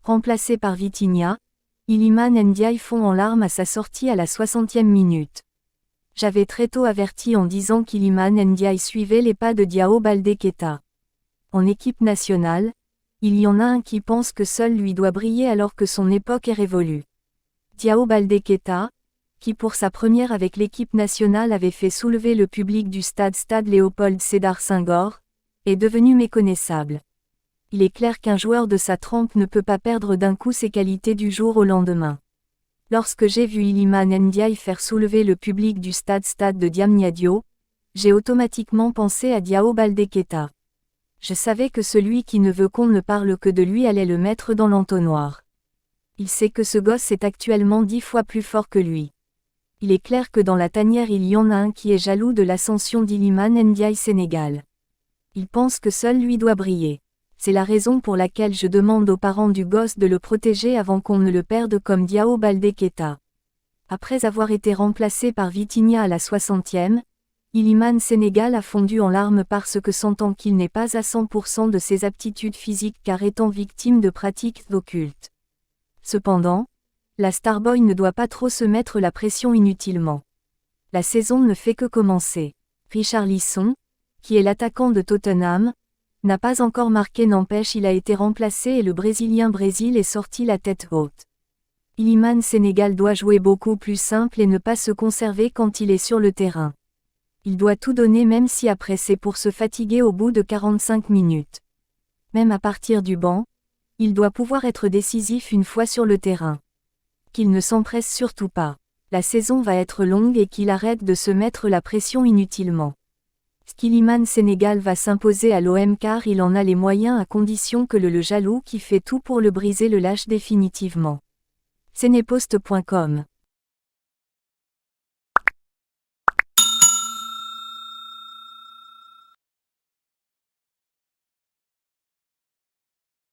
Remplacé par Vitinha, Iliman Ndiaye fond en larmes à sa sortie à la 60e minute. J'avais très tôt averti en disant qu'Iliman Ndiaye suivait les pas de Diao Baldé Keita. En équipe nationale, il y en a un qui pense que seul lui doit briller alors que son époque est révolue. Diao Baldé Keita, qui pour sa première avec l'équipe nationale avait fait soulever le public du stade Léopold Sédar Senghor, est devenu méconnaissable. Il est clair qu'un joueur de sa trempe ne peut pas perdre d'un coup ses qualités du jour au lendemain. Lorsque j'ai vu Iliman Ndiaye faire soulever le public du stade de Diamniadio, j'ai automatiquement pensé à Diao Baldé Keita. Je savais que celui qui ne veut qu'on ne parle que de lui allait le mettre dans l'entonnoir. Il sait que ce gosse est actuellement 10 fois plus fort que lui. Il est clair que dans la tanière il y en a un qui est jaloux de l'ascension d'Iliman Ndiaye Sénégal. Il pense que seul lui doit briller. C'est la raison pour laquelle je demande aux parents du gosse de le protéger avant qu'on ne le perde comme Diao Baldé Keita. Après avoir été remplacé par Vitinha à la 60e, Iliman Sénégal a fondu en larmes parce que sentant qu'il n'est pas à 100% de ses aptitudes physiques car étant victime de pratiques occultes. Cependant, la Starboy ne doit pas trop se mettre la pression inutilement. La saison ne fait que commencer. Richarlison, qui est l'attaquant de Tottenham, n'a pas encore marqué n'empêche il a été remplacé et le Brésilien Brésil est sorti la tête haute. Iliman Sénégal doit jouer beaucoup plus simple et ne pas se conserver quand il est sur le terrain. Il doit tout donner même si après c'est pour se fatiguer au bout de 45 minutes. Même à partir du banc, il doit pouvoir être décisif une fois sur le terrain. Qu'il ne s'empresse surtout pas. La saison va être longue et qu'il arrête de se mettre la pression inutilement. Iliman Sénégal va s'imposer à l'OM car il en a les moyens à condition que le jaloux qui fait tout pour le briser le lâche définitivement. Cenepost.com